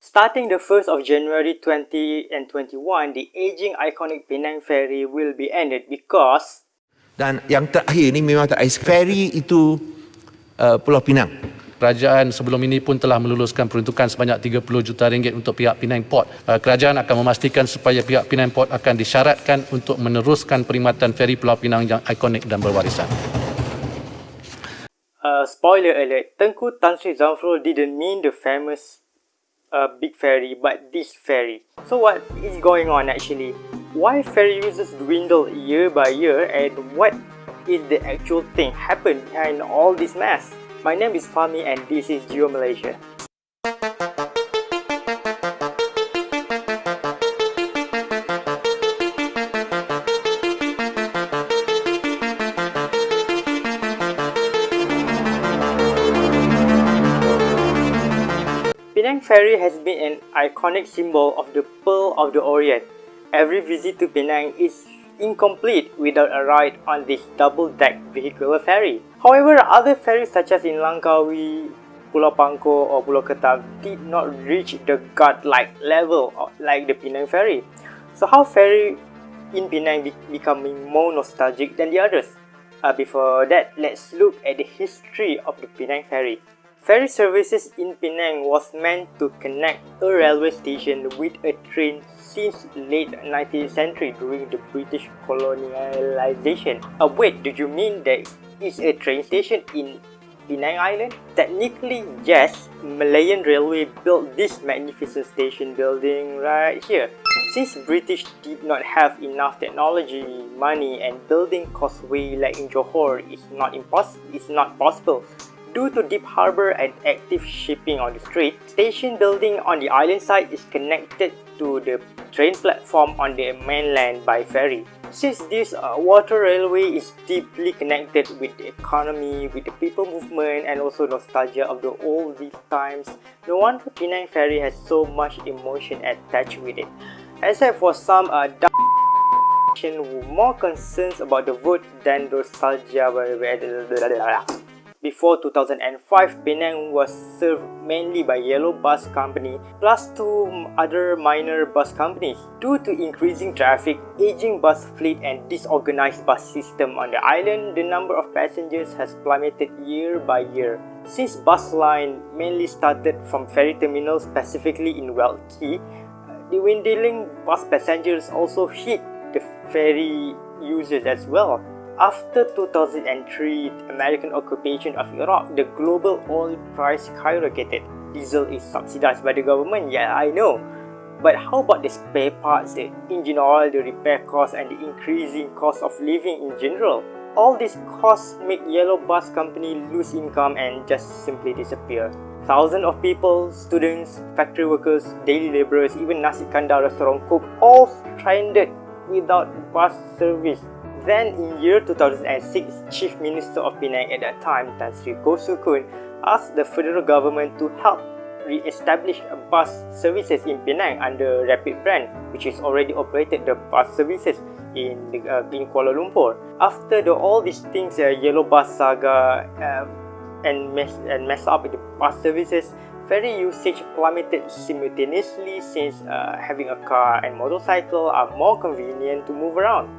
Starting the 1st of January 2021, the aging iconic Penang Ferry will be ended because... Dan yang terakhir ni memang terakhir, ferry itu Pulau Pinang. Kerajaan sebelum ini pun telah meluluskan peruntukan sebanyak 30 juta ringgit untuk pihak Penang Port. Kerajaan akan memastikan supaya pihak Penang Port akan disyaratkan untuk meneruskan perkhidmatan feri Pulau Pinang yang ikonik dan berwarisan. Spoiler alert, Tengku Tan Sri Zamfrul didn't mean the famous big ferry, but this ferry. So what is going on actually? Why ferry users dwindle year by year, and what is the actual thing happen behind all this mess? My name is FAMI and this is GEO Malaysia. Penang Ferry has been an iconic symbol of the Pearl of the Orient. Every visit to Penang is incomplete without a ride on this double-deck vehicular ferry. However, other ferries such as in Langkawi, Pulau Pangkor or Pulau Ketam did not reach the godlike level like the Penang Ferry. So how ferry in Penang becoming more nostalgic than the others? Before that, let's look at the history of the Penang Ferry. Ferry services in Penang was meant to connect a railway station with a train since late 19th century during the British colonialization. Wait, do you mean there is a train station in Penang Island? Technically, yes, Malayan Railway built this magnificent station building right here. Since British did not have enough technology, money and building causeway like in Johor is not possible. Due to deep harbour and active shipping on the strait, station building on the island side is connected to the train platform on the mainland by ferry. Since this water railway is deeply connected with the economy, with the people movement and also nostalgia of the old times, no wonder Penang Ferry has so much emotion attached with it. Except for some who more concerns about the vote than nostalgia. Before 2005, Penang was served mainly by Yellow Bus Company plus two other minor bus companies. Due to increasing traffic, aging bus fleet and disorganized bus system on the island, the number of passengers has plummeted year by year. Since bus line mainly started from ferry terminals specifically in Weld Key, the dwindling bus passengers also hit the ferry users as well. After 2003, the American occupation of Iraq, the global oil price skyrocketed. Diesel is subsidized by the government, yeah, I know. But how about the spare parts, the engine oil, the repair costs and the increasing cost of living in general? All these costs make Yellow Bus Company lose income and just simply disappear. Thousands of people, students, factory workers, daily laborers, even nasi kandar restaurant cook all stranded without bus service. Then in year 2006, Chief Minister of Penang at that time, Tan Sri Kosukun, asked the federal government to help re-establish bus services in Penang under Rapid brand, which is already operated the bus services in Kuala Lumpur. After all these things, Yellow Bus saga and mess up with the bus services, ferry usage plummeted simultaneously since having a car and motorcycle are more convenient to move around.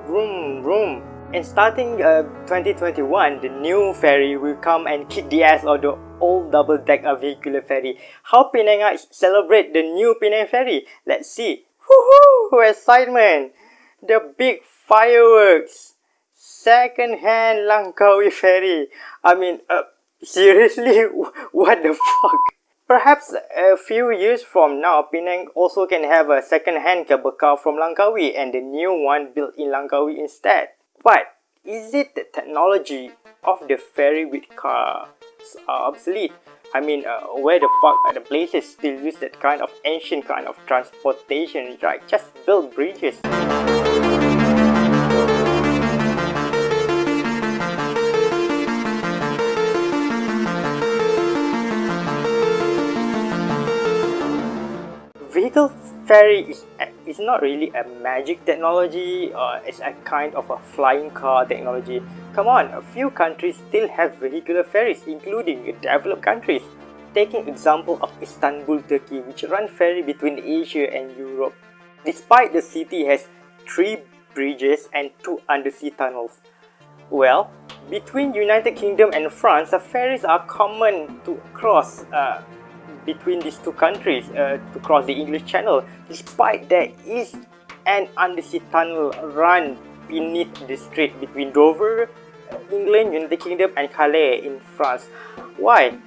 Vroom, vroom. And starting 2021, the new ferry will come and kick the ass of the old double-deck vehicular ferry. How Penangites celebrate the new Penang Ferry? Let's see. Woohoo! Excitement! The big fireworks! Second-hand Langkawi ferry. I mean, seriously? What the fuck? Perhaps a few years from now, Penang also can have a second-hand cable car from Langkawi and the new one built in Langkawi instead. But is it the technology of the ferry with cars obsolete? I mean, where the fuck are the places still use that kind of ancient kind of transportation, right? Just build bridges. Vehicle ferry is not really a magic technology, it's a kind of a flying car technology. Come on, a few countries still have vehicular ferries, including developed countries. Taking example of Istanbul, Turkey, which run ferry between Asia and Europe. Despite the city has 3 bridges and 2 undersea tunnels. Well, between United Kingdom and France, the ferries are common to cross between these two countries to cross the English Channel. Despite there is an undersea tunnel run beneath the strait between Dover, England, United Kingdom, and Calais in France. Why?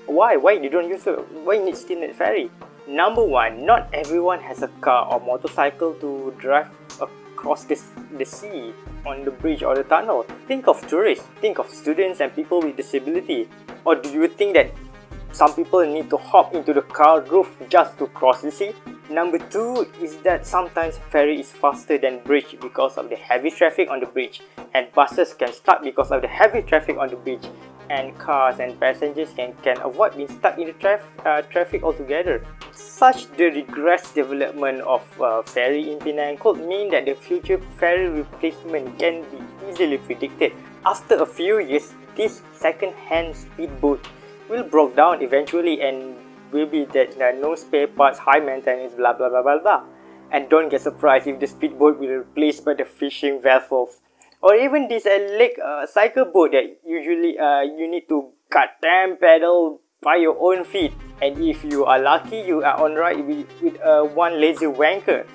Why you don't use it? Why you still need ferry? Number one, not everyone has a car or motorcycle to drive across the sea on the bridge or the tunnel. Think of tourists, think of students and people with disability. Or do you think that some people need to hop into the car roof just to cross the sea? Number two is that sometimes ferry is faster than bridge because of the heavy traffic on the bridge, and buses can stuck because of the heavy traffic on the bridge, and cars and passengers can avoid being stuck in the traffic altogether. Such the regress development of ferry in Penang could mean that the future ferry replacement can be easily predicted. After a few years, this second-hand speedboat will break down eventually and will be that no spare parts, high maintenance, blah blah blah blah blah. And don't get surprised if the speedboat will be replaced by the fishing vessels. Or even this cycle boat that usually you need to goddamn pedal by your own feet. And if you are lucky, you are on ride with one lazy wanker.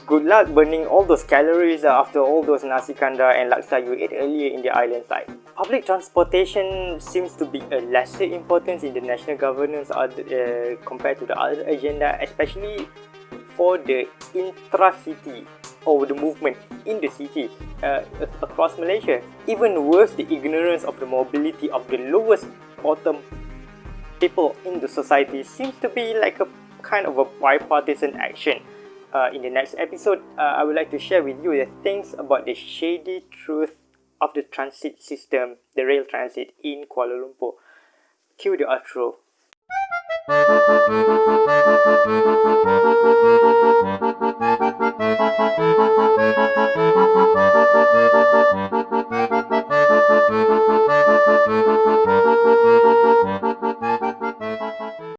Good luck burning all those calories after all those nasi kandar and laksa you ate earlier in the island side. Public transportation seems to be a lesser importance in the national governance compared to the other agenda, especially for the intra-city or the movement in the city across Malaysia. Even worse, the ignorance of the mobility of the lowest bottom people in the society seems to be like a kind of a bipartisan action. In the next episode, I would like to share with you the things about the shady truth of the transit system, the rail transit in Kuala Lumpur. Cue the outro.